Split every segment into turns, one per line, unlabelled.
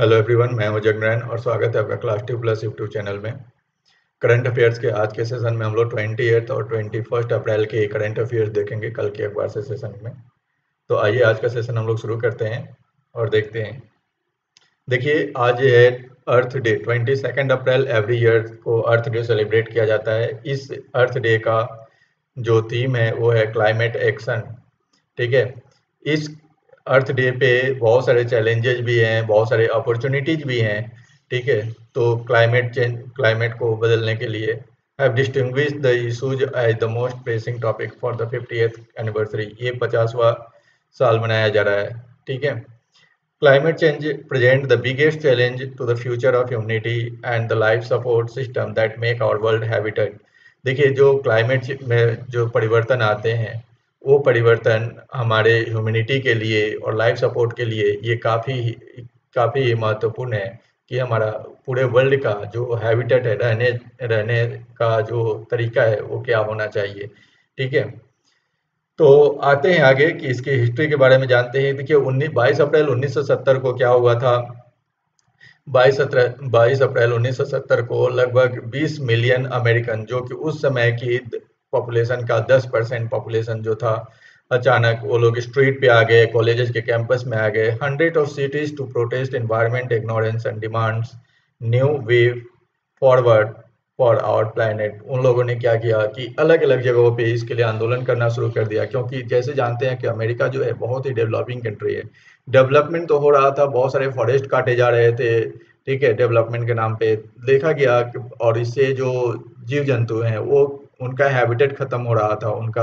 Hello everyone, मैं हूं जगनैन और स्वागत है आपका क्लास 2+ यूट्यूब चैनल में। करंट अफेयर्स के आज के सेशन में हम लोग 28 और 21 अप्रैल के करंट अफेयर्स देखेंगे कल के अखबार से सेशन में। तो आइए आज का सेशन हम लोग शुरू करते हैं और देखते हैं। देखिए, आज है अर्थ डे। 22 अप्रैल एवरी ईयर को अर्थ डे सेलिब्रेट किया जाता है। इस अर्थ डे का जो थीम है वो है क्लाइमेट एक्शन। ठीक है। इस अर्थ डे पे बहुत सारे चैलेंजेस भी हैं, बहुत सारे अपॉर्चुनिटीज भी हैं। ठीक है। तो क्लाइमेट को बदलने के लिए have distinguished the issues as the most pressing topic for the 50th anniversary. ये 50वां साल मनाया जा रहा है। ठीक है। Climate change present the biggest challenge to the future of humanity and the life support system that make our world habitat। देखिए, जो क्लाइमेट में जो परिवर्तन आते हैं वो परिवर्तन हमारे ह्यूमैनिटी के लिए और लाइफ सपोर्ट के लिए ये काफ़ी महत्वपूर्ण है कि हमारा पूरे वर्ल्ड का जो हैबिटेट है, रहने रहने का जो तरीका है वो क्या होना चाहिए। ठीक है। तो आते हैं आगे कि इसकी हिस्ट्री के बारे में जानते हैं। देखिए, 22 अप्रैल 1970 को क्या हुआ था। 22 अप्रैल 1970 को लगभग 20 मिलियन अमेरिकन, जो कि उस समय की पॉपुलेशन का 10% पॉपुलेशन जो था, अचानक वो लोग स्ट्रीट पे आ गए, कॉलेजेस के कैंपस में आ गए। 100 of cities to protest environment ignorance and demands new way forward for our planet. उन लोगों ने क्या किया कि अलग अलग जगहों पे इसके लिए आंदोलन करना शुरू कर दिया, क्योंकि जैसे जानते हैं कि अमेरिका जो है बहुत ही डेवलपिंग कंट्री है। डेवलपमेंट तो हो रहा था, बहुत सारे फॉरेस्ट काटे जा रहे थे। ठीक है। डेवलपमेंट के नाम पे देखा गया और इससे जो जीव जंतु हैं वो उनका हैबिटेट खत्म हो रहा था, उनका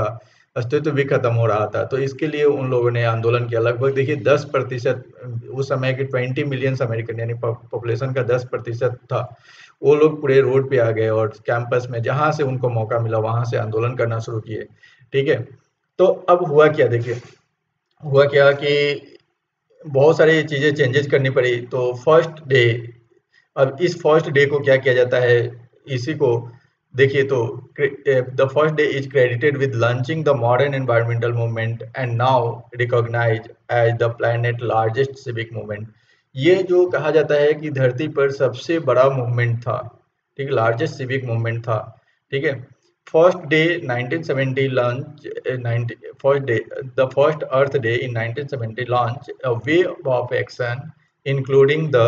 अस्तित्व भी खत्म हो रहा था। तो इसके लिए उन लोगों ने आंदोलन किया। लगभग देखिए 10%, उस समय के 20 मिलियन अमेरिकन यानी पॉपुलेशन का 10% था, वो लोग पूरे रोड पे आ गए और कैंपस में जहां से उनको मौका मिला वहां से आंदोलन करना शुरू किए। ठीक है। तो अब हुआ क्या, देखिए हुआ क्या कि बहुत सारी चीजें चेंजेस करनी पड़ी। तो फर्स्ट डे, अब इस फर्स्ट डे को क्या किया जाता है, इसी को देखिए। तो the first day is credited with launching the modern environmental movement and now recognise as the planet largest civic movement. ये जो कहा जाता है कि धरती पर सबसे बड़ा मूवमेंट था। ठीक है। लार्जेस्ट सिविक मूवमेंट था। ठीक है। First day 1970 launch 90 first day the first earth day in 1970 launch a way of action including the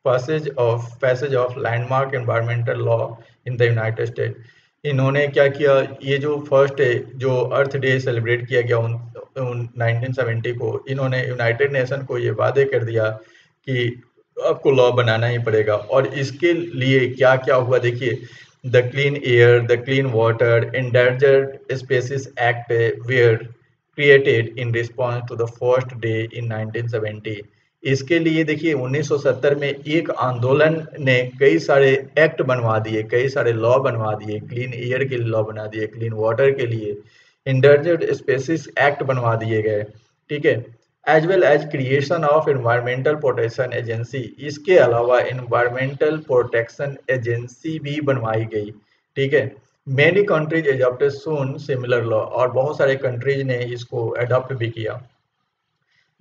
passage of landmark environmental law in the United States। इन्होंने क्या किया, ये जो फर्स्ट जो अर्थ डे सेलिब्रेट किया गया 1970 को, इन्होंने यूनाइटेड नेशन को ये वादे कर दिया कि आपको लॉ बनाना ही पड़ेगा। और इसके लिए क्या क्या हुआ, देखिए the clean air, the clean water, endangered species act were created in response to the first day in 1970। इसके लिए देखिए 1970 में एक आंदोलन ने कई सारे एक्ट बनवा दिए, कई सारे लॉ बनवा दिए। क्लीन एयर के लिए लॉ बना दिए, क्लीन वाटर के लिए इंडर्जेंट स्पेसिस एक्ट बनवा दिए गए। ठीक है। As well as creation of environmental protection agency, इसके अलावा एनवायरमेंटल प्रोटेक्शन एजेंसी भी बनवाई गई। ठीक है। मेनी कंट्रीज एडॉप्टेड सून सिमिलर लॉ, और बहुत सारे कंट्रीज ने इसको अडॉप्ट भी किया।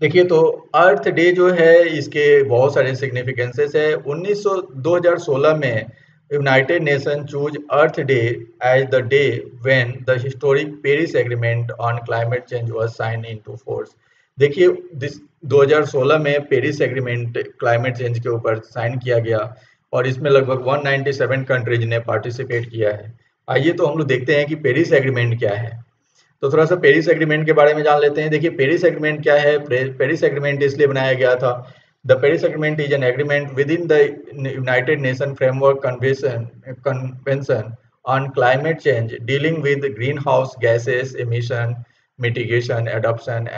देखिए, तो अर्थ डे जो है इसके बहुत सारे सिग्निफिकेंसेस है। 2016 में United Nation choose Earth Day as the day when the historic Paris agreement on climate change was sign into force. देखिए, 2016 में पेरिस एग्रीमेंट क्लाइमेट चेंज के ऊपर साइन किया गया और इसमें लगभग 197 कंट्रीज ने पार्टिसिपेट किया है। आइए तो हम लोग देखते हैं कि पेरिस एग्रीमेंट क्या है। तो थोड़ा सा पेरिस एग्रीमेंट के बारे में जान लेते हैं। देखिए, पेरिस एग्रीमेंट क्या है। पेरिस एग्रीमेंट इसलिए बनाया गया था, the Paris agreement is an agreement within the United Nation framework convention on climate change dealing with green house gases emission mitigation adoption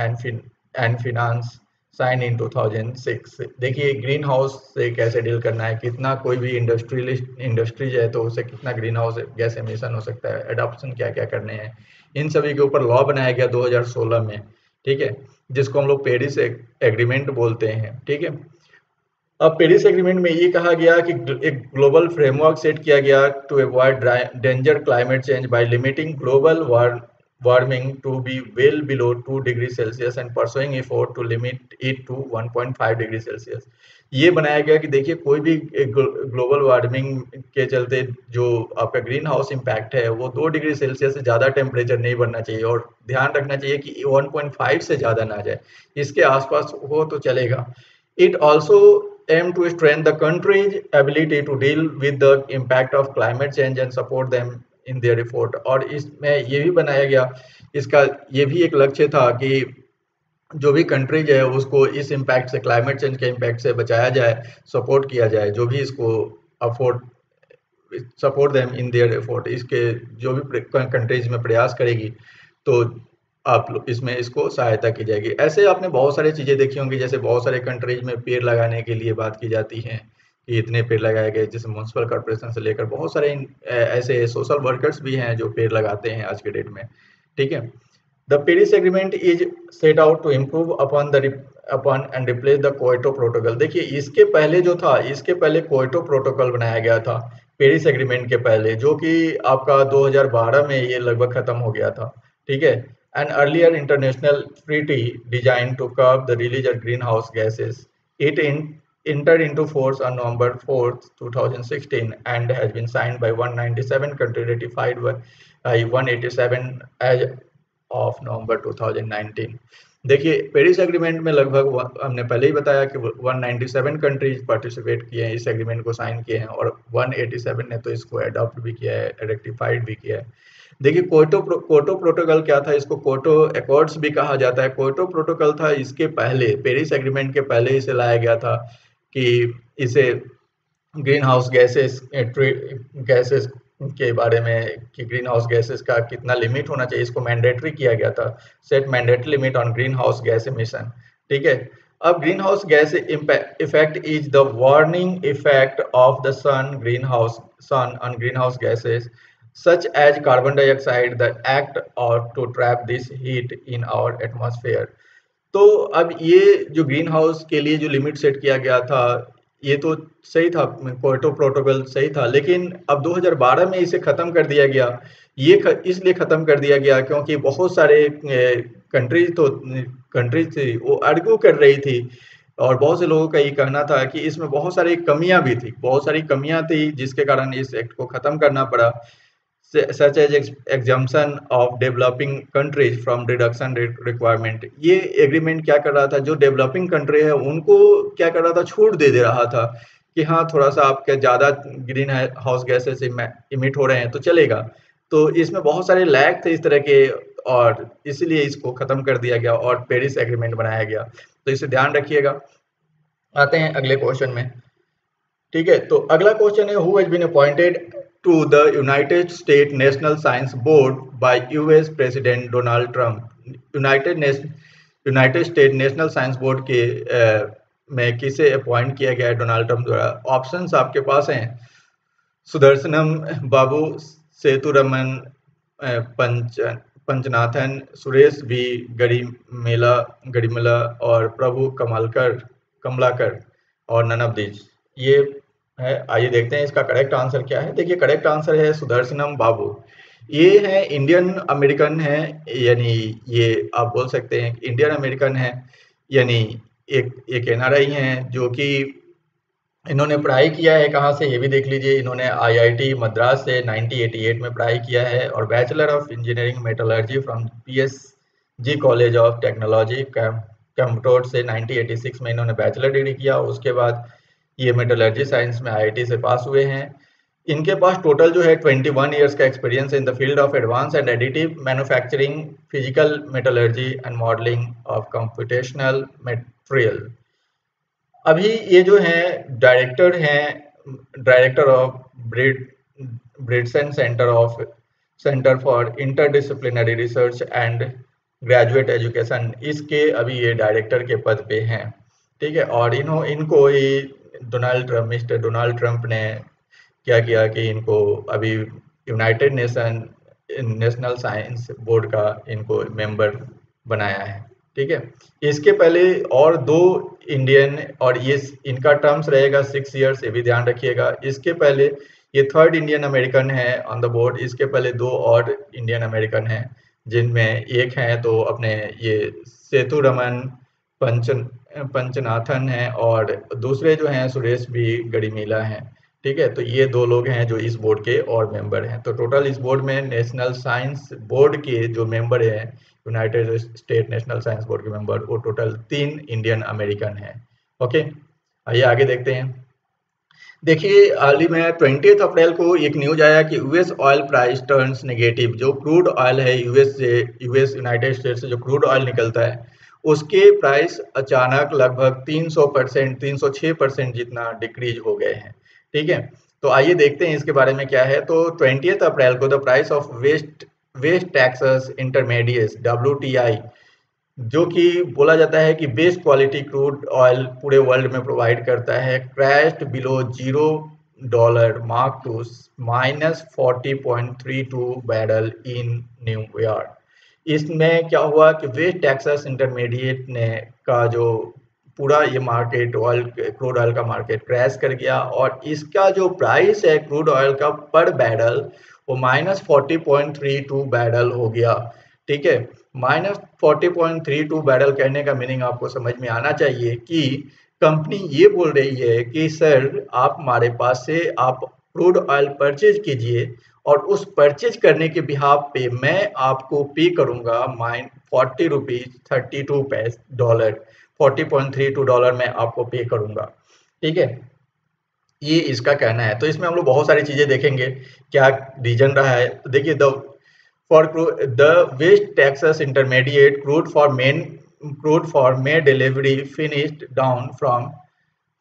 and finance, sign in 2006। देखिए, green house से कैसे deal करना है, कितना कोई भी industries है तो उसे कितना ग्रीन हाउस गैस एमिशन हो सकता है, एडॉप्शन क्या क्या करने हैं, इन सभी के ऊपर लॉ बनाया गया 2016 में। ठीक है। जिसको हम लोग पेरिस एग्रीमेंट बोलते हैं। ठीक है। अब पेरिस एग्रीमेंट में ये कहा गया कि एक ग्लोबल फ्रेमवर्क सेट किया गया to avoid danger climate change by limiting global warming to be well below 2 degree Celsius and pursuing effort to limit it to 1.5 degree Celsius. ये बनाया गया कि देखिए कोई भी ग्लोबल वार्मिंग के चलते जो आपका ग्रीन हाउस इम्पैक्ट है वो 2 डिग्री सेल्सियस से ज़्यादा टेम्परेचर नहीं बढ़ना चाहिए और ध्यान रखना चाहिए कि 1.5 से ज़्यादा ना जाए, इसके आसपास हो तो चलेगा। It also aim to strengthen the country's ability to deal with the impact of climate change and support them in their effort। और इसमें ये भी बनाया गया, इसका ये भी एक लक्ष्य था कि जो भी कंट्रीज है उसको इस इम्पैक्ट से, क्लाइमेट चेंज के इम्पैक्ट से बचाया जाए, सपोर्ट किया जाए, जो भी इसको afford support them in their effort, इसके जो भी कंट्रीज में प्रयास करेगी तो आप इसमें इसको सहायता की जाएगी। ऐसे आपने बहुत सारी चीज़ें देखी होंगी, जैसे बहुत सारे कंट्रीज में पेड़ लगाने के लिए बात की जाती है कि इतने पेड़ लगाए गए, जैसे म्यूनसिपल कॉर्पोरेशन से लेकर बहुत सारे ऐसे सोशल वर्कर्स भी हैं जो पेड़ लगाते हैं आज के डेट में, ठीक है। The Paris agreement is set out to improve upon and replace the Kyoto protocol. देखिए इसके पहले जो था, इसके पहले क्योटो प्रोटोकॉल बनाया गया था पेरिस एग्रीमेंट के पहले, जो कि आपका 2012 में ये लगभग खत्म हो गया था, ठीक है। An earlier international treaty designed to curb the release of greenhouse gases. It entered into force on November 4th, 2016 and has been signed by 197 countries, ratified by 187 as of November 2019। देखिए पेरिस एग्रीमेंट में लगभग हमने पहले ही बताया कि 197 countries participate किए हैं, इस एग्रीमेंट को साइन किए हैं और 187 ने तो इसको अडॉप्ट भी किया है, रेक्टिफाइड भी किया है। देखिए क्योटो प्रोटोकॉल क्या था, इसको क्योटो एकॉर्ड्स भी कहा जाता है। क्योटो प्रोटोकॉल था इसके पहले, पेरिस एग्रीमेंट के पहले इसे लाया गया था कि इसे ग्रीन हाउस गैसेस के बारे में कि ग्रीन हाउस गैसेस का कितना लिमिट होना चाहिए, इसको मैंडेटरी किया गया था, set mandatory limit on green house gas emission, ठीक है। अब green house gas effect is the warning effect of the sun on green house gases such as carbon dioxide, the act or to trap this heat in our atmosphere। तो अब ये जो green house के लिए जो limit set किया गया था ये तो सही था, क्योटो प्रोटोकॉल सही था, लेकिन अब 2012 में इसे खत्म कर दिया गया। ये इसलिए खत्म कर दिया गया क्योंकि बहुत सारे कंट्रीज थी वो आर्ग्यू कर रही थी और बहुत से लोगों का ये कहना था कि इसमें बहुत सारी कमियां भी थी, बहुत सारी कमियां थी जिसके कारण इस एक्ट को खत्म करना पड़ा, such as exemption of developing countries from reduction requirement। ये एग्रीमेंट क्या कर रहा था, जो डेवलपिंग कंट्री है उनको क्या कर रहा था, छूट दे रहा था कि हाँ थोड़ा सा आपके ज़्यादा ग्रीन हाउस गैसेस इमिट हो रहे हैं तो चलेगा। तो इसमें बहुत सारे लैग थे इस तरह के और इसलिए इसको ख़त्म कर दिया गया और पेरिस एग्रीमेंट बनाया गया, तो इसे ध्यान रखिएगा। आते हैं अगले क्वेश्चन में, ठीक है। तो अगला क्वेश्चन है, who has been appointed to the United States National Science Board by US President Donald Trump। United state national science board के में किसे अपॉइंट किया गया है डोनाल्ड ट्रम्प द्वारा। ऑप्शंस आपके पास हैं, सुदर्शनम बाबू, सेतुरमन पंचनाथन, सुरेश बी गरिमला और प्रभु कमलाकर और नन ऑफ दीज ये है। आइए देखते हैं इसका करेक्ट आंसर क्या है। देखिए करेक्ट आंसर है सुदर्शनम बाबू। ये है इंडियन अमेरिकन है, यानी ये आप बोल सकते हैं इंडियन अमेरिकन है, यानी एक एनआरआई हैं जो कि इन्होंने पढ़ाई किया है कहाँ से ये भी देख लीजिए। इन्होंने आईआईटी मद्रास से 1988 में पढ़ाई किया है और bachelor of engineering metallurgy from PSG College of Technology कैम्पटोड से 1986 में इन्होंने बैचलर डिग्री किया। उसके बाद ये मेटलर्जी साइंस में आईआईटी से पास हुए हैं। इनके पास टोटल जो है 21 ईयर्स का experience in the field of advance and additive manufacturing, physical metallurgy and modelling of computational material. अभी ये जो है director of Bridson centre for interdisciplinary research and graduate education, इसके अभी ये डायरेक्टर के पद पे हैं, ठीक है। और इनको ही मिस्टर डोनाल्ड ट्रंप ने क्या किया कि इनको अभी यूनाइटेड नेशनल साइंस बोर्ड का इनको मेंबर बनाया है, ठीक है। इसके पहले और 2 इंडियन, और ये इनका टर्म्स रहेगा 6 इयर्स, ये भी ध्यान रखिएगा। इसके पहले ये 3rd इंडियन अमेरिकन है ऑन द बोर्ड, इसके पहले 2 और इंडियन अमेरिकन हैं जिनमें एक हैं तो अपने ये सेतुरमन पंचन पंचनाथन हैं और दूसरे जो हैं सुरेश बी गढ़िमीला हैं। ठीक है, तो ये 2 लोग हैं जो इस बोर्ड के और मेंबर हैं। तो टोटल इस बोर्ड में नेशनल साइंस बोर्ड के जो मेंबर हैं, United state national science board के मेंबर, वो टोटल 3 इंडियन अमेरिकन हैं। ओके, आइए आगे देखते हैं। देखिए, हाल ही में 20 अप्रैल को एक न्यूज आया कि US oil price turns negative. जो क्रूड ऑयल है यूएस यूनाइटेड स्टेट्स से जो क्रूड ऑयल निकलता है, उसके प्राइस अचानक लगभग 300%, 306% जितना डिक्रीज हो गए हैं। ठीक है, तो आइए देखते हैं इसके बारे में क्या है। तो 20 अप्रैल को the price of west texas intermediates WTI, जो कि बोला जाता है कि बेस्ट क्वालिटी क्रूड ऑयल पूरे वर्ल्ड में प्रोवाइड करता है, crashed below $0 mark to -40.32 barrel in New York. इसमें क्या हुआ कि वेस्ट टेक्सास इंटरमीडिएट ने का जो पूरा ये मार्केट ऑयल क्रूड ऑयल का मार्केट क्रैश कर गया और इसका जो प्राइस है क्रूड ऑयल का पर बैरल वो -40.32 बैरल हो गया। ठीक है, -40.32 बैरल कहने का मीनिंग आपको समझ में आना चाहिए कि कंपनी ये बोल रही है कि सर आप हमारे पास से आप क्रूड ऑयल परचेज कीजिए और उस परचेज करने के बिहाफ पे मैं आपको पे करूंगा $40.32 $40.32 मैं आपको पे करूंगा। ठीक है, ये इसका कहना है। तो इसमें हम लोग बहुत सारी चीजें देखेंगे क्या रीजन रहा है। तो देखिए, the West Texas Intermediate crude for May delivery finished down from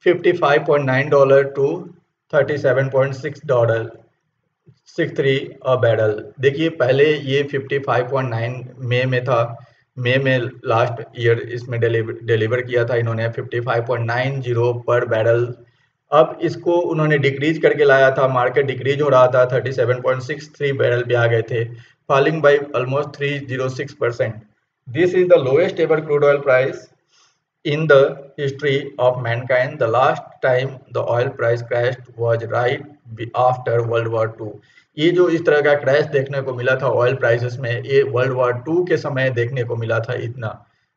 $55.9 to $37.663 a barrel. देखिए, पहले ये 55.9 मई में था, मई में लास्ट ईयर इसमें डिलीवर किया था इन्होंने 55.90 पर बैरल। अब इसको उन्होंने डिक्रीज करके लाया था, मार्केट डिक्रीज हो रहा था, 37.63 बैरल पे आ गए थे, falling by almost 306%. This is the lowest ever crude oil price in the history of mankind. The last time the oil price crashed was right after World War II. ये जो इस तरह का क्रैश देखने को मिला था ऑयल प्राइसेस में, ये वर्ल्ड वॉर 2 के समय देखने को मिला था इतना।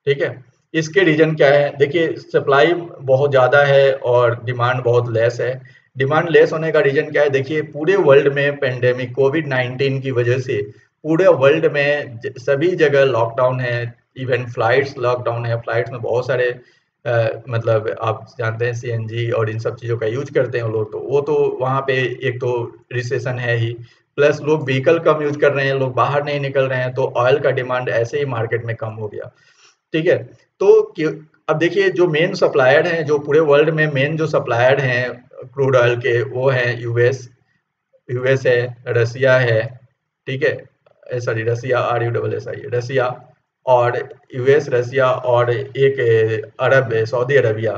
ठीक है, इसके रीजन क्या है? देखिए, सप्लाई बहुत ज़्यादा है और डिमांड बहुत लेस है। डिमांड लेस होने का रीजन क्या है? देखिए, पूरे वर्ल्ड में पेंडेमिक कोविड-19 की वजह से पूरे वर्ल्ड में सभी जगह लॉकडाउन है, इवन फ्लाइट्स लॉकडाउन है। फ्लाइट्स में बहुत सारे मतलब आप जानते हैं सीएनजी और इन सब चीज़ों का यूज करते हैं लोग, तो वो तो वहाँ पे एक तो रिसेशन है ही, प्लस लोग व्हीकल कम यूज कर रहे हैं, लोग बाहर नहीं निकल रहे हैं, तो ऑयल का डिमांड ऐसे ही मार्केट में कम हो गया। ठीक है, तो अब देखिए, जो मेन सप्लायर हैं, जो पूरे वर्ल्ड में मेन जो सप्लायर हैं क्रूड ऑयल के, वो हैं यूएस है, रसिया है। ठीक है, सॉरी, रसिया RUSSIA, रसिया और यूएस, रसिया और एक अरब है, सऊदी अरबिया।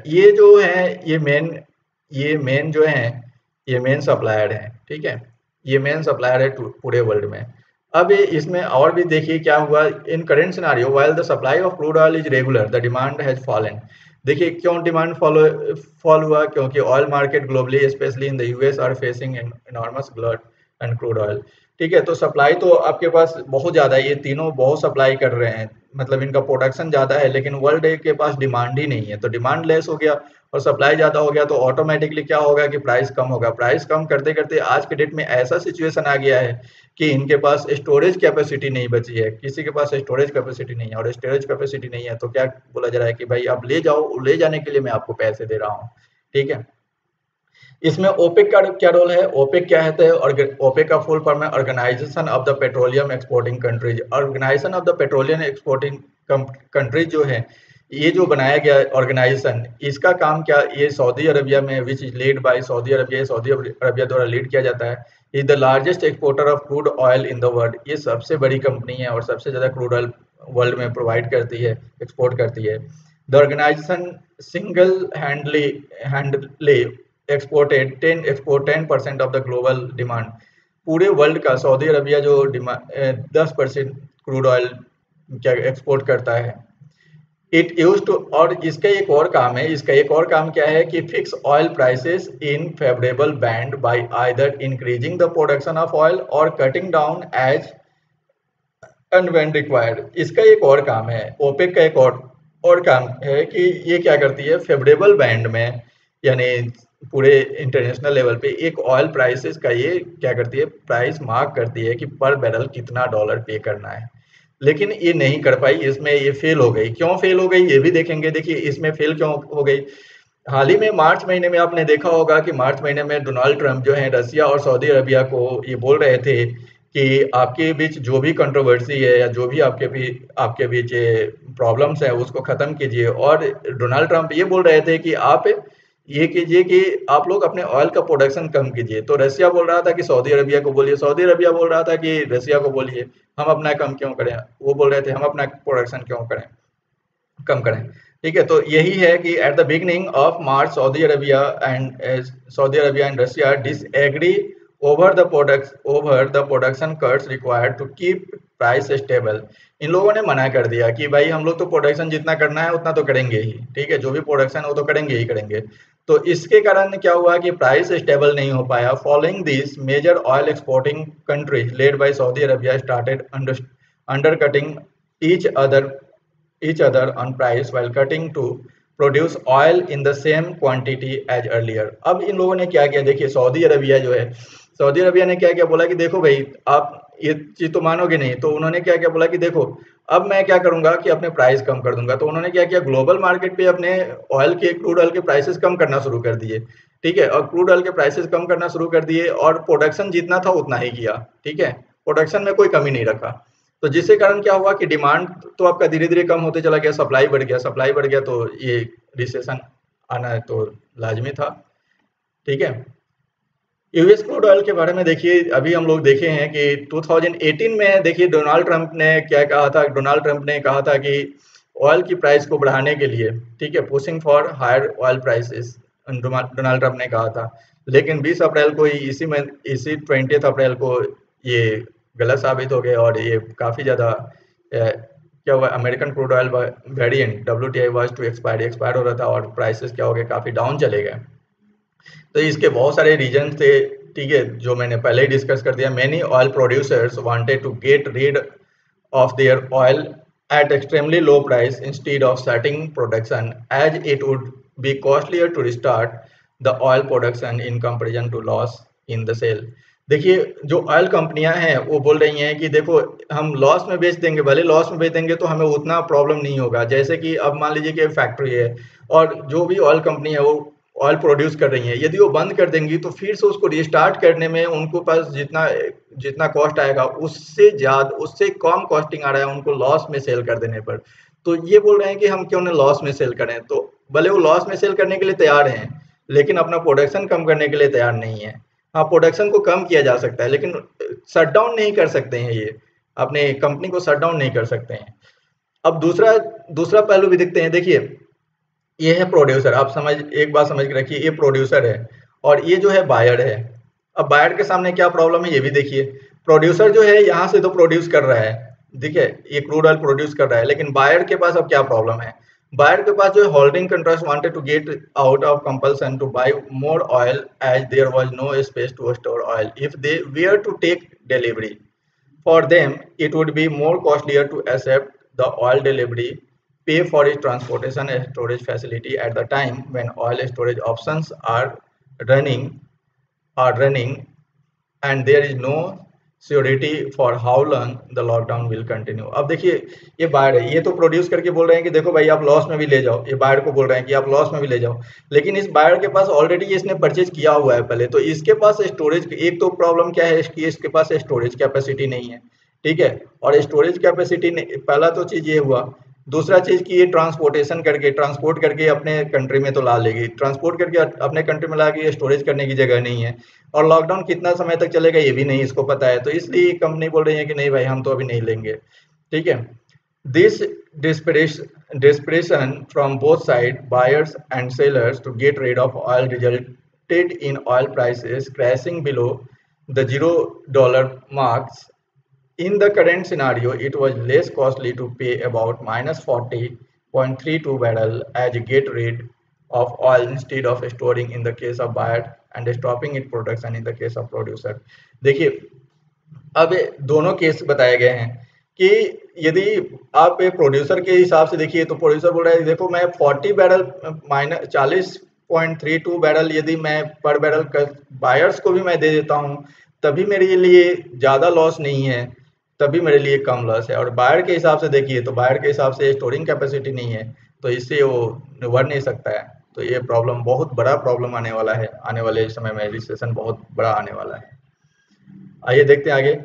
ये जो है ये मेन जो हैं, ये मेन सप्लायर हैं। ठीक है, ये मेन सप्लायर है पूरे वर्ल्ड में। अब इसमें और भी देखिए क्या हुआ in current scenario, while the supply of crude oil is regular the demand has fallen. देखिए, क्यों डिमांड फॉल हुआ? क्योंकि oil market globally specially in the US are facing enormous glut and crude oil. ठीक है, तो supply तो आपके पास बहुत ज़्यादा है, ये तीनों बहुत सप्लाई कर रहे हैं, मतलब इनका प्रोडक्शन ज़्यादा है, लेकिन वर्ल्ड के पास डिमांड ही नहीं है। तो डिमांड लेस हो गया और सप्लाई ज़्यादा हो गया, तो ऑटोमेटिकली क्या होगा कि प्राइस कम होगा। प्राइस कम करते करते आज के डेट में ऐसा सिचुएशन आ गया है कि इनके पास स्टोरेज कैपेसिटी नहीं बची है, किसी के पास स्टोरेज कैपेसिटी नहीं है, और स्टोरेज कैपेसिटी नहीं है तो क्या बोला जा रहा है कि भाई आप ले जाओ, ले जाने के लिए मैं आपको पैसे दे रहा हूँ। ठीक है, इसमें ओपेक का क्या रोल है? ओपेक क्या है? ओपेक का फुल फॉर्म है organisation of the petroleum exporting countries. Organisation of the petroleum exporting countries जो है, ये जो बनाया गया ऑर्गेनाइजेशन, इसका काम क्या? ये सऊदी अरबिया में, which is lead by Saudi Arabia, Saudi Arabia द्वारा लीड किया जाता है। Is the largest exporter of crude oil in the world. ये सबसे बड़ी कंपनी है और सबसे ज़्यादा क्रूड ऑयल वर्ल्ड में प्रोवाइड करती है, एक्सपोर्ट करती है। The organisation single handly export 10% of the global demand. पूरे वर्ल्ड का सऊदी अरबिया जो 10% क्रूड ऑयल क्या एक्सपोर्ट करता है। इट यूज टू, और इसका एक और काम क्या है कि fix oil prices in favourable band by either increasing the production of oil और cutting down as and when required. इसका एक और काम है, ओपेक का एक और काम है कि ये क्या करती है, फेवरेबल बैंड में यानी पूरे इंटरनेशनल लेवल पे एक ऑयल प्राइसेस का ये क्या करती है, प्राइस मार्क करती है कि पर बैरल कितना डॉलर पे करना है। लेकिन ये नहीं कर पाई, इसमें ये फेल हो गई। क्यों फेल हो गई ये भी देखेंगे। देखिए इसमें फेल क्यों हो गई, हाल ही में मार्च महीने में आपने देखा होगा कि मार्च महीने में डोनाल्ड ट्रंप जो है रसिया और सऊदी अरबिया को ये बोल रहे थे कि आपके बीच जो भी कंट्रोवर्सी है या जो भी आपके बीच प्रॉब्लम्स है उसको खत्म कीजिए। और डोनाल्ड ट्रंप ये बोल रहे थे कि आप ये कीजिए कि आप लोग अपने ऑयल का प्रोडक्शन कम कीजिए। तो रसिया बोल रहा था कि सऊदी अरबिया को बोलिए, सऊदी अरबिया बोल रहा था कि रसिया को बोलिए हम अपना कम क्यों करें, वो बोल रहे थे हम अपना प्रोडक्शन क्यों करें, कम करें। ठीक है, तो यही है कि at the beginning of March Saudi Arabia and Russia disagree over the production cuts required to keep price stable. इन लोगों ने मना कर दिया कि भाई हम लोग तो प्रोडक्शन जितना करना है उतना तो करेंगे ही, ठीक है, जो भी प्रोडक्शन है वो तो करेंगे ही करेंगे। तो इसके कारण क्या हुआ कि प्राइस स्टेबल नहीं हो पाया। Following this major oil exporting countries led by Saudi Arabia started undercutting each other each other on price while cutting to produce oil in the same quantity as earlier। अब इन लोगों ने क्या किया, देखिए Saudi Arabia जो है, Saudi Arabia ने क्या किया, बोला कि देखो भाई आप ये चीज तो मानोगे नहीं। तो उन्होंने क्या किया, बोला कि देखो अब मैं क्या करूंगा कि अपने प्राइस कम कर दूंगा। तो उन्होंने क्या किया, ग्लोबल मार्केट पे अपने क्रूड ऑयल के प्राइसेस कम करना शुरू कर दिए। ठीक है, और क्रूड ऑयल के प्राइसेस कम करना शुरू कर दिए और प्रोडक्शन जितना था उतना ही किया। ठीक है, प्रोडक्शन में कोई कमी नहीं रखा। तो जिसके कारण क्या हुआ कि डिमांड तो आपका धीरे धीरे कम होते चला गया, सप्लाई बढ़ गया, सप्लाई बढ़ गया तो ये रिसेशन आना तो लाजमी था। ठीक है, यूएस क्रूड ऑयल के बारे में देखिए, अभी हम लोग देखे हैं कि 2018 में देखिए डोनाल्ड ट्रंप ने क्या कहा था, डोनाल्ड ट्रंप ने कहा था कि ऑयल की प्राइस को बढ़ाने के लिए, ठीक है, pushing for higher oil prices, Donald Trump ने कहा था। लेकिन 20 अप्रैल को ही इसी 20 अप्रैल को ये गलत साबित हो गया और ये काफ़ी ज़्यादा क्या हुआ, American crude oil variant WTI was to expire हो रहा था और प्राइसेस क्या हो गए, काफ़ी डाउन चले गए। तो इसके बहुत सारे रीजन थे, ठीक है, जो मैंने पहले ही डिस्कस कर दिया। Many oil producers wanted to get rid of their oil at extremely low price instead of starting production, as it would be costlier to restart the oil production in comparison to loss in the sale। देखिए जो oil कंपनियां हैं वो बोल रही हैं कि देखो हम लॉस में बेच देंगे, भले लॉस में बेच देंगे तो हमें उतना प्रॉब्लम नहीं होगा। जैसे कि अब मान लीजिए कि फैक्ट्री है और जो भी ऑयल कंपनी है वो ऑयल प्रोड्यूस कर रही है, यदि वो बंद कर देंगी तो फिर से उसको रिस्टार्ट करने में उनको पास जितना जितना कॉस्ट आएगा उससे ज़्यादा, उससे कम कॉस्टिंग आ रहा है उनको लॉस में सेल कर देने पर। तो ये बोल रहे हैं कि हम क्यों ना लॉस में सेल करें। तो भले वो लॉस में सेल करने के लिए तैयार हैं लेकिन अपना प्रोडक्शन कम करने के लिए तैयार नहीं है। हाँ, प्रोडक्शन को कम किया जा सकता है लेकिन शट डाउन नहीं कर सकते हैं, ये अपने कंपनी को शट डाउन नहीं कर सकते हैं। अब दूसरा दूसरा पहलू भी देखते हैं। देखिए ये है प्रोड्यूसर, आप एक बात समझ के रखिए, ये प्रोड्यूसर है और ये जो है बायर है। अब बायर के सामने क्या प्रॉब्लम है ये भी देखिए। प्रोड्यूसर जो है यहाँ से तो प्रोड्यूस कर रहा है, देखिए ये क्रूड ऑयल प्रोड्यूस कर रहा है, लेकिन बायर के पास अब क्या प्रॉब्लम है, बायर के पास जो है holding contrast wanted to get out of compulsion to buy more oil as there was no space to store oil if they were to take delivery. For them, it would be more costlier to accept the oil delivery, pay for its transportation and storage facility at the time when oil storage options running running, and there is no surety for how long the lockdown will continue. अब देखिए ये buyer है, ये तो produce करके बोल रहे हैं कि देखो भाई आप लॉस में भी ले जाओ, ये बायर को बोल रहे हैं कि आप लॉस में भी ले जाओ, लेकिन इस बायर के पास ऑलरेडी इसने परचेज किया हुआ है पहले, तो इसके पास स्टोरेज, एक तो प्रॉब्लम क्या है कि इसके पास स्टोरेज कैपेसिटी नहीं है। ठीक है, और स्टोरेज कैपेसिटी पहला तो चीज़ ये हुआ। दूसरा चीज़ कि ये ट्रांसपोर्ट करके अपने कंट्री में तो ला लेगी, ट्रांसपोर्ट करके अपने कंट्री में ला के स्टोरेज करने की जगह नहीं है, और लॉकडाउन कितना समय तक चलेगा ये भी नहीं इसको पता है। तो इसलिए कंपनी बोल रही है कि नहीं भाई हम तो अभी नहीं लेंगे। ठीक है, this desperation from both sides, buyers and sellers, to get rid of oil resulted in oil prices crashing below the $0 marks. In the current scenario, it was less costly to pay about -40.32 barrel as get rid of oil instead of storing in the case of buyer and stopping its production in the case of producer। देखिए अब दोनों case बताए गए हैं कि यदि आप एक प्रोड्यूसर के हिसाब से देखिए तो प्रोड्यूसर बोल रहा है देखो मैं 40 बैरल माइनस 40.32 बैरल यदि मैं पर बैरल बायर्स को भी मैं दे देता हूँ तभी मेरे लिए ज़्यादा लॉस नहीं है, तभी मेरे लिए कम लॉस है। और बायर के हिसाब से देखिए तो बायर के हिसाब से स्टोरिंग कैपेसिटी नहीं है, तो इससे वो निभर नहीं सकता है। तो ये प्रॉब्लम बहुत बड़ा प्रॉब्लम आने वाला है, आने वाले समय में रिसेशन बहुत बड़ा आने वाला है। आइए देखते हैं आगे।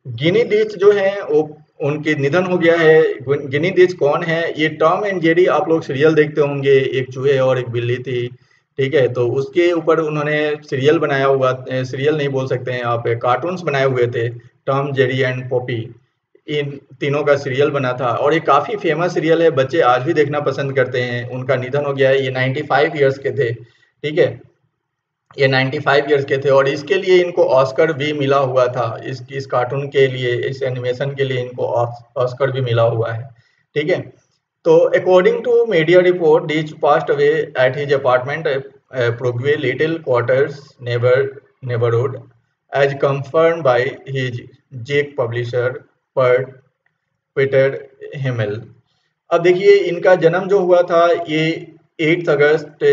गिनी डीच जो है वो उनके निधन हो गया है। गिनी डीच कौन है? ये टॉम एंड जेरी आप लोग सीरियल देखते होंगे, एक चूहे और एक बिल्ली थी, ठीक है? तो उसके ऊपर उन्होंने सीरियल बनाया हुआ, सीरियल नहीं बोल सकते हैं आप, कार्टून्स बनाए हुए थे, टॉम जेरी एंड पॉपी। इन तीनों का सीरियल बना था और ये काफ़ी फेमस सीरियल है, बच्चे आज भी देखना पसंद करते हैं। उनका निधन हो गया है, ये 95 ईयर्स के थे, ठीक है? ये 95 ईयर्स के थे और इसके लिए इनको ऑस्कर भी मिला हुआ था। इस कार्टून के लिए, इस एनिमेशन के लिए इनको ऑस्कर भी मिला हुआ है, ठीक है? तो according to media report, Deitch passed away at his apartment Prague's little quarters neighbourhood as confirmed by his जेक पब्लिशर पर पीटर हिमेल। अब देखिए इनका जन्म जो हुआ था ये 8 अगस्त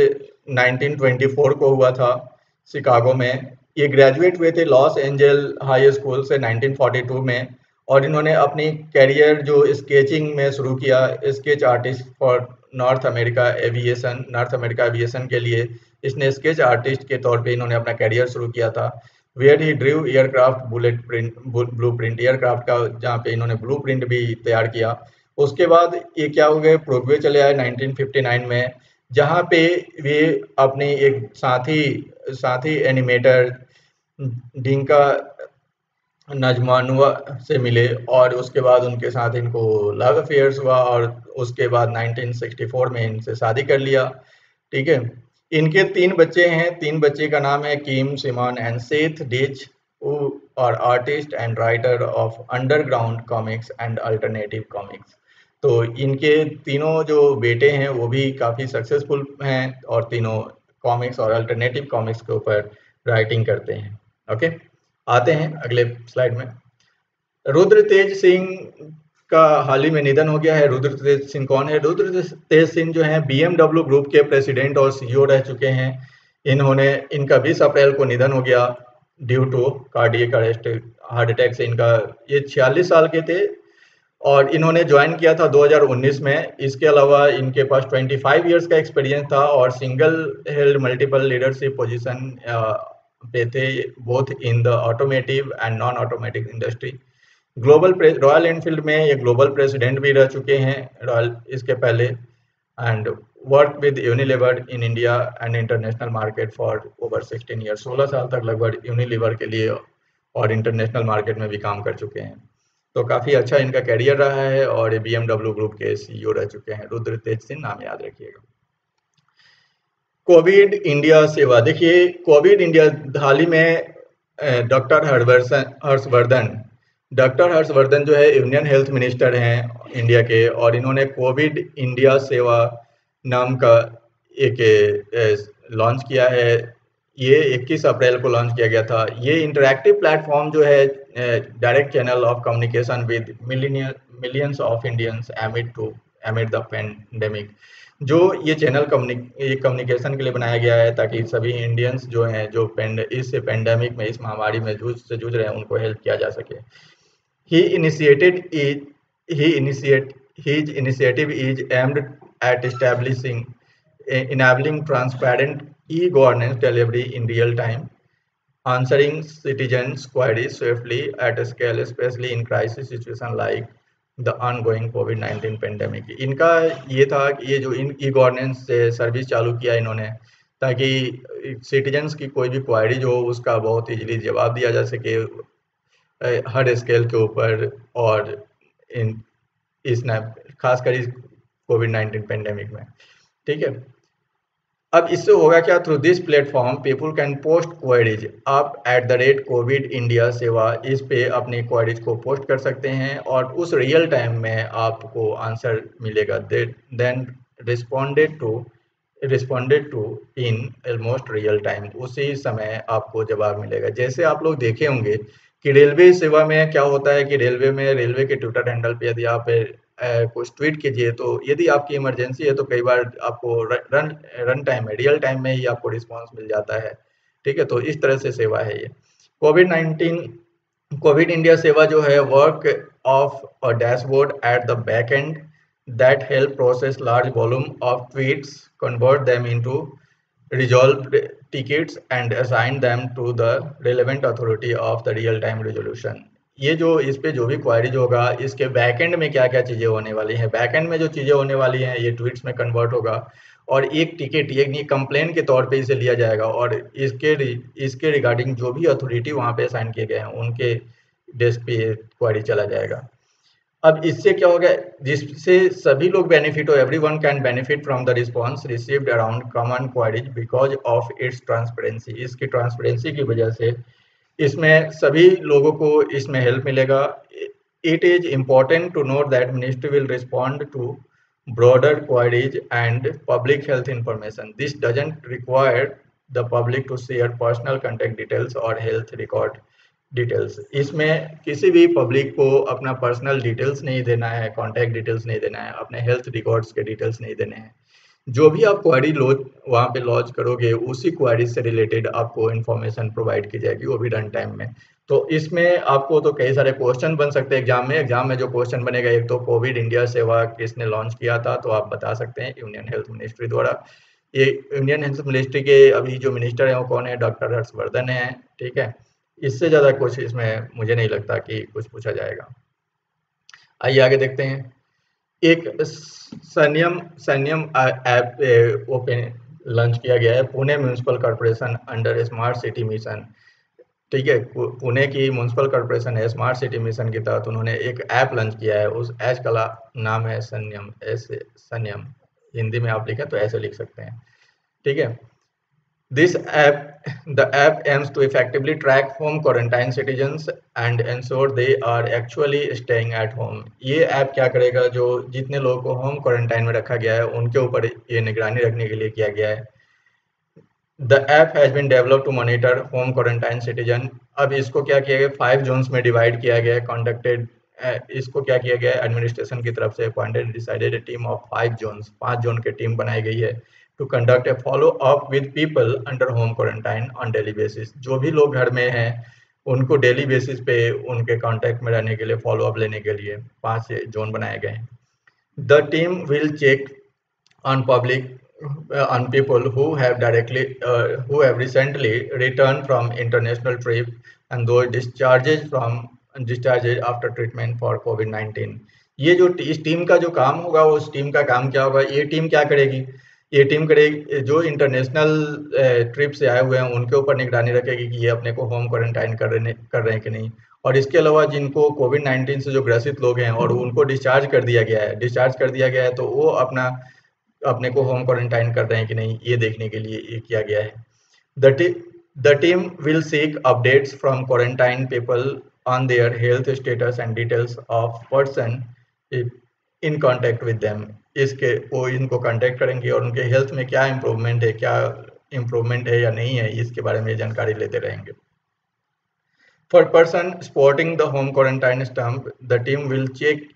1924 को हुआ था शिकागो में। ये ग्रेजुएट हुए थे लॉस एंजल हाई स्कूल से 1942 में और इन्होंने अपनी करियर जो स्केचिंग में शुरू किया, sketch artist for north America aviation के लिए इसने स्केच आर्टिस्ट के तौर पे इन्होंने अपना करियर शुरू किया था। Where he drew aircraft blueprint, aircraft का जहाँ पे इन्होंने ब्लू प्रिंट भी तैयार किया। उसके बाद ये क्या हो गए, प्रोग्वे चले आए 1959 में, जहाँ पे वे अपने एक साथी एनिमेटर डिंका नजमानुआ से मिले और उसके बाद उनके साथ इनको लव अफेयर्स हुआ और उसके बाद 1964 में इनसे शादी कर लिया, ठीक है? इनके 3 बच्चे हैं, 3 बच्चे का नाम है Kim, Simon and Seth Deitch, who are artist and writer of underground comics and alternative comics. तो इनके तीनों जो बेटे हैं वो भी काफ़ी सक्सेसफुल हैं और तीनों कॉमिक्स और अल्टरनेटिव कॉमिक्स के ऊपर राइटिंग करते हैं। ओके, आते हैं अगले स्लाइड में। रुद्र तेज सिंह का हाल ही में निधन हो गया है। रुद्र तेज सिंह कौन है? रुद्र तेज सिंह जो है BMW ग्रुप के प्रेसिडेंट और CEO रह चुके हैं। इनका 20 अप्रैल को निधन हो गया due to cardiac arrest, heart attack से। इनका ये 46 साल के थे और इन्होंने ज्वाइन किया था 2019 में। इसके अलावा इनके पास 25 इयर्स का एक्सपीरियंस था और single held multiple leadership position पे थे, both in the automotive and non automotive industry. Royal Enfield में ये ग्लोबल प्रेसिडेंट भी रह चुके हैं रॉयल इसके पहले, and work with Unilever in India and international market for over 16 years. 16 साल तक लगभग यूनिलीवर के लिए और इंटरनेशनल मार्केट में भी काम कर चुके हैं। तो काफ़ी अच्छा इनका कैरियर रहा है और ये BMW ग्रुप के CEO रह चुके हैं। रुद्र तेज सिंह नाम याद रखिएगा। कोविड इंडिया सेवा, देखिए कोविड इंडिया हाल ही में डॉक्टर हर्षवर्धन जो है इंडियन हेल्थ मिनिस्टर हैं इंडिया के, और इन्होंने कोविड इंडिया सेवा नाम का एक लॉन्च किया है। ये 21 अप्रैल को लॉन्च किया गया था। ये इंटरैक्टिव प्लेटफॉर्म जो है direct channel of communication with millions of Indians एमिड the pandemic. जो ये चैनल कम्युनिकेशन के लिए बनाया गया है ताकि सभी इंडियंस जो हैं जो इस पेंडेमिक में, इस महामारी में जूझ रहे हैं, उनको हेल्प किया जा सके। He initiated it, his initiative is aimed at establishing, enabling transparent e-governance delivery in real time, answering citizens' queries swiftly at a scale, especially in crisis situation like the ongoing covid pandemic. इनका ये था कि ये जो e governance service चालू किया इन्होंने ताकि सिटीजन्स की कोई भी क्वायरी जो हो उसका बहुत ईजिली जवाब दिया जा सके हर स्केल के ऊपर, और इन खासकर इस कोविड-19 पेंडेमिक में, ठीक है? अब इससे होगा क्या? Through this platform people can post queries. आप @कोविड इंडिया सेवा इस पे अपनी क्वेरीज को पोस्ट कर सकते हैं और उस रियल टाइम में आपको आंसर मिलेगा। Then responded to in almost real time, उसी समय आपको जवाब मिलेगा। जैसे आप लोग देखे होंगे कि रेलवे सेवा में क्या होता है कि रेलवे में रेलवे के ट्विटर हैंडल पे यदि आप कुछ ट्वीट कीजिए तो यदि आपकी इमरजेंसी है तो कई बार आपको रन रन टाइम में रियल टाइम में ही आपको रिस्पॉन्स मिल जाता है। ठीक है, तो इस तरह से सेवा है ये। कोविड 19 कोविड इंडिया सेवा जो है work of a dashboard at the back and that help process large volume of tweets, convert them into resolved tickets and assign them to the relevant authority of the real time resolution। ये जो इस पे जो भी queries होगा इसके backend में क्या क्या चीज़ें होने वाली हैं, बैकएंड में जो चीज़ें होने वाली हैं ये ट्वीट्स में कन्वर्ट होगा और एक टिकट एक कंप्लेन के तौर पे इसे लिया जाएगा और इसके रिगार्डिंग जो भी अथॉरिटी वहाँ पे असाइन किए गए हैं उनके डेस्क पे क्वारी चला जाएगा। अब इससे क्या होगा जिससे सभी लोग बेनिफिट हो, everyone can benefit from the response received around common queries because of its transparency. इसकी ट्रांसपेरेंसी की वजह से इसमें सभी लोगों को इसमें हेल्प मिलेगा। It is important to note that ministry will respond to broader queries and public health information. This doesn't require the public to share personal contact details or health record details. इसमें किसी भी public को अपना personal details नहीं देना है, contact details नहीं देना है, अपने हेल्थ रिकॉर्ड्स के डिटेल्स नहीं देने हैं। जो भी आप क्वेरी वहाँ पे लॉन्च करोगे उसी क्वेरी से रिलेटेड आपको इन्फॉर्मेशन प्रोवाइड की जाएगी, वो भी रन टाइम में। तो इसमें आपको तो कई सारे क्वेश्चन बन सकते हैं एग्जाम में जो क्वेश्चन बनेगा, एक तो कोविड इंडिया सेवा किसने लॉन्च किया था, तो आप बता सकते हैं यूनियन हेल्थ मिनिस्ट्री द्वारा। ये यूनियन हेल्थ मिनिस्ट्री के अभी जो मिनिस्टर है वो कौन है, डॉक्टर हर्षवर्धन है। ठीक है, इससे ज़्यादा कुछ इसमें मुझे नहीं लगता कि कुछ पूछा जाएगा। आइए आगे देखते हैं। एक सैन्यम सैन्यम ऐप ओपन लॉन्च किया गया है Pune municipal corporation under smart city mission. ठीक है, पुणे की म्यूनिसिपल कॉर्पोरेशन है, स्मार्ट सिटी मिशन के तहत उन्होंने एक ऐप लॉन्च किया है। उस ऐप का नाम है सैन्यम, ऐसे सैन्यम हिंदी में आप लिखें तो ऐसे लिख सकते हैं। ठीक है, the app aims to effectively track home quarantine citizens and ensure they are actually staying at home। ये ऐप क्या करेगा, जो जितने लोगों को होम क्वारंटाइन में रखा गया है उनके ऊपर ये निगरानी रखने के लिए किया गया है। The app has been developed to monitor home quarantine citizen। अब इसको क्या किया गया, 5 जोन्स में डिवाइड किया गया है। इसको क्या किया गया है, एडमिनिस्ट्रेशन की तरफ से appointed decided team of 5 zones, 5 zone की टीम बनाई गई है to conduct a follow up with people under home quarantine on daily basis. जो भी लोग घर में हैं उनको डेली बेसिस पे उनके कांटेक्ट में रहने के लिए, फॉलो अप लेने के लिए 5 जोन बनाए गए हैं। The team will check on public on people who have recently returned from international trip and those discharges after treatment for COVID-19। ये जो इस टीम का जो काम होगा, उस टीम का काम क्या होगा, ये टीम क्या करेगी, ये टीम करेगी जो इंटरनेशनल ट्रिप से आए हुए हैं उनके ऊपर निगरानी रखेगी कि ये अपने को होम क्वारंटाइन कर रहे हैं कि नहीं। और इसके अलावा जिनको कोविड-19 से जो ग्रसित लोग हैं और उनको डिस्चार्ज कर दिया गया है तो वो अपने को होम क्वारंटाइन कर रहे हैं कि नहीं, ये देखने के लिए ये किया गया है। The team will seek updates from quarantine people on their health status and details of person in contact with them. वो इनको कांटेक्ट करेंगे और उनके हेल्थ में क्या इम्प्रूवमेंट है या नहीं है, इसके बारे में जानकारी लेते रहेंगे। For person spotting the home quarantine stamp, the team will check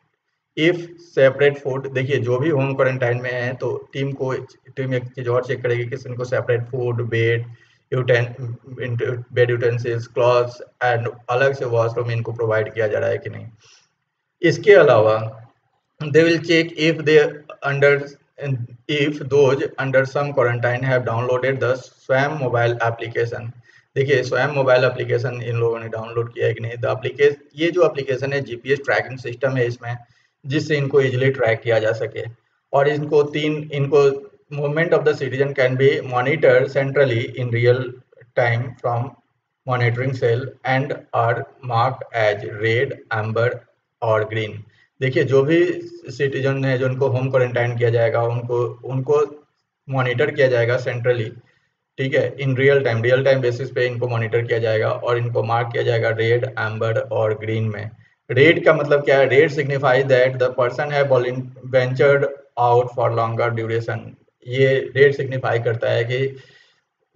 if separate food. देखिए, जो भी होम क्वारंटाइन में है तो टीम एक चीज़ और चेक करेगी कि इनको separate food, bed utensils, clothes and अलग से वॉशरूम इनको प्रोवाइड किया जा रहा है कि नहीं। इसके अलावा they will check if those under some quarantine have downloaded the Swayam mobile application. देखिए, स्वयं मोबाइल एप्लीकेशन इन लोगों ने डाउनलोड किया है कि नहीं। ये जो एप्लीकेशन है जीपीएस ट्रैकिंग सिस्टम है इसमें, जिससे इनको इजीली ट्रैक किया जा सके। और इनको movement of the citizen can be monitor centrally in real time from monitoring cell and are marked as red, amber और ग्रीन। देखिए, जो भी सिटीजन है जो उनको होम क्वारंटाइन किया जाएगा उनको मॉनिटर किया जाएगा सेंट्रली। ठीक है, इन रियल टाइम बेसिस पे इनको मॉनिटर किया जाएगा और इनको मार्क किया जाएगा रेड, एम्बर और ग्रीन में। रेड का मतलब क्या है, red signifies that the person है ventured out for longer duration. ये रेड सिग्निफाई करता है कि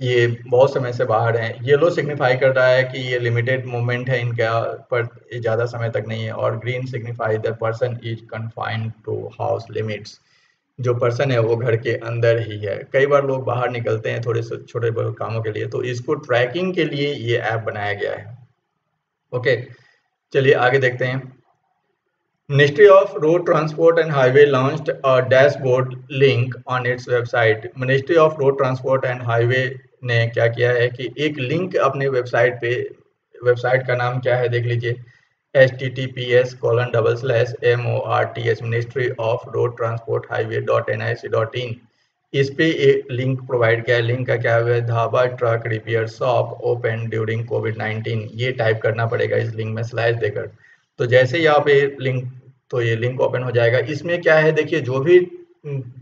ये बहुत समय से बाहर हैं। येलो सिग्निफाई कर रहा है कि ये लिमिटेड मूवमेंट है इनका, पर ये ज़्यादा समय तक नहीं है। और green signify the person is confined to house limits, जो पर्सन है वो घर के अंदर ही है। कई बार लोग बाहर निकलते हैं थोड़े से छोटे बड़े कामों के लिए, तो इसको ट्रैकिंग के लिए ये ऐप बनाया गया है। ओके, चलिए आगे देखते हैं। Ministry of Road Transport and Highway launched a dashboard link on its website. Ministry of Road Transport and Highway ने क्या किया है कि एक लिंक अपने वेबसाइट पे, वेबसाइट का नाम क्या है देख लीजिए, https://morth Ministry of Road Transport Highway.nic.in। इस पे एक लिंक प्रोवाइड किया है। लिंक का क्या है, dhaba truck repair shop open during कोविड-19। ये टाइप करना पड़ेगा इस लिंक में स्लैश देकर। तो जैसे यहाँ पे लिंक, तो ये लिंक ओपन हो जाएगा। इसमें क्या है देखिए, जो भी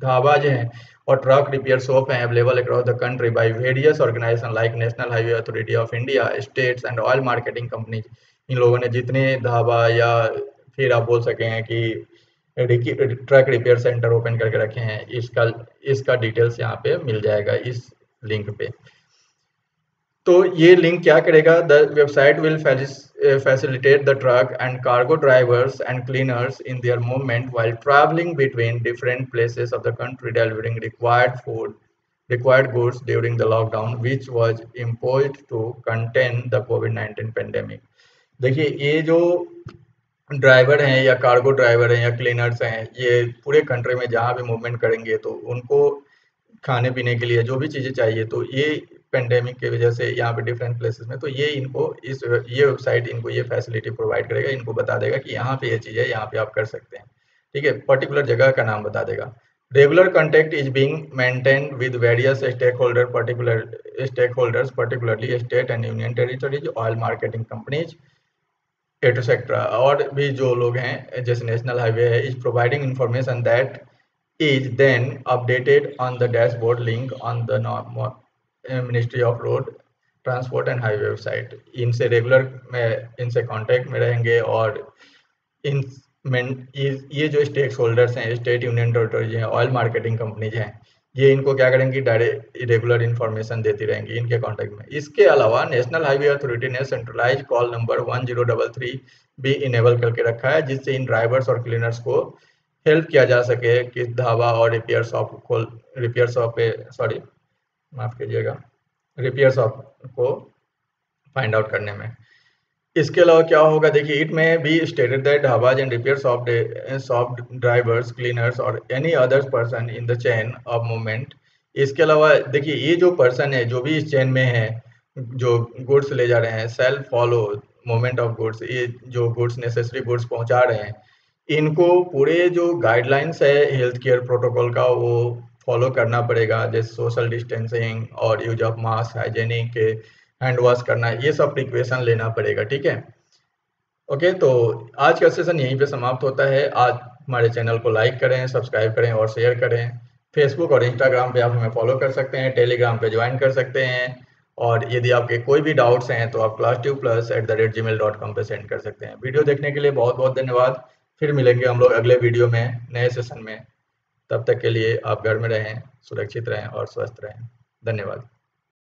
ढाबा जो हैं और ट्रक रिपेयर शॉप हैं available across the country by various organization like National Highway Authority of India, States and oil marketing companies. इन लोगों ने जितने ढाबा या फिर आप बोल सके हैं कि ट्रक रिपेयर सेंटर ओपन करके रखे हैं, इसका इसका डिटेल्स यहाँ पे मिल जाएगा इस लिंक पे। तो ये लिंक क्या करेगा, the website will facilitate the truck and cargo drivers and cleaners in their movement while traveling between different places of the country, delivering required goods during the lockdown which was imposed to contain the COVID-19 pandemic। देखिए, ये जो driver हैं या cargo driver हैं या cleaners हैं, ये पूरे कंट्री में जहाँ भी मूवमेंट करेंगे तो उनको खाने पीने के लिए जो भी चीज़ें चाहिए, तो ये पेंडेमिक की वजह से यहाँ पे डिफरेंट प्लेसेस में, तो ये इनको ये वेबसाइट इनको ये फैसिलिटी प्रोवाइड करेगा। इनको बता देगा कि यहाँ पे ये चीज़ है, यहाँ पे आप कर सकते हैं। ठीक है, पर्टिकुलर जगह का नाम बता देगा। Regular contact is being maintained with various stake holders particularly state and union territories, oil marketing companies etcetera. और भी जो लोग हैं जैसे नेशनल हाईवे है, is providing information that is then updated on the dashboard link on the ministry of road transport and highway website. इनसे regular में इनसे कांटेक्ट में रहेंगे और इन ये जो स्टेक होल्डर्स हैं, स्टेट यूनियन टेरिटरीज हैं, ऑयल मार्केटिंग कंपनीज हैं, ये इनको क्या करेंगी, डायरेक्ट रेगुलर इन्फॉर्मेशन देती रहेंगी इनके कांटेक्ट में। इसके अलावा नेशनल हाईवे अथॉरिटी ने सेंट्रलाइज कॉल नंबर 1033 भी इनेबल करके रखा है, जिससे इन ड्राइवर्स और क्लीनर्स को हेल्प किया जा सके कि ढाबा और रिपेयर शॉप पे माफ़ कीजिएगा, रिपेयर शॉप को फाइंड आउट करने में। इसके अलावा क्या होगा देखिए, इट में भी stated that dhabas and repair shop drivers cleaners और any others person in the chain of movement. इसके अलावा देखिए, ये जो पर्सन है जो भी इस चेन में है, जो गुड्स ले जा रहे हैं, self follow movement of goods, ये जो गुड्स नेसेसरी गुड्स पहुंचा रहे हैं, इनको पूरे जो गाइडलाइंस है हेल्थ केयर प्रोटोकॉल का वो फॉलो करना पड़ेगा, जैसे सोशल डिस्टेंसिंग और use of mask, hygienic, hand wash करना, ये सब प्रिकॉशन लेना पड़ेगा। ठीक है, ओके, तो आज का सेशन यहीं पे समाप्त होता है। आज हमारे चैनल को लाइक करें, सब्सक्राइब करें और शेयर करें। फेसबुक और इंस्टाग्राम पे आप हमें फॉलो कर सकते हैं, टेलीग्राम पे ज्वाइन कर सकते हैं, और यदि आपके कोई भी डाउट्स हैं तो आप class2plus@gmail.com पे सेंड कर सकते हैं। वीडियो देखने के लिए बहुत बहुत धन्यवाद। फिर मिलेंगे हम लोग अगले वीडियो में, नए सेशन में। तब तक के लिए आप घर में रहें, सुरक्षित रहें और स्वस्थ रहें। धन्यवाद।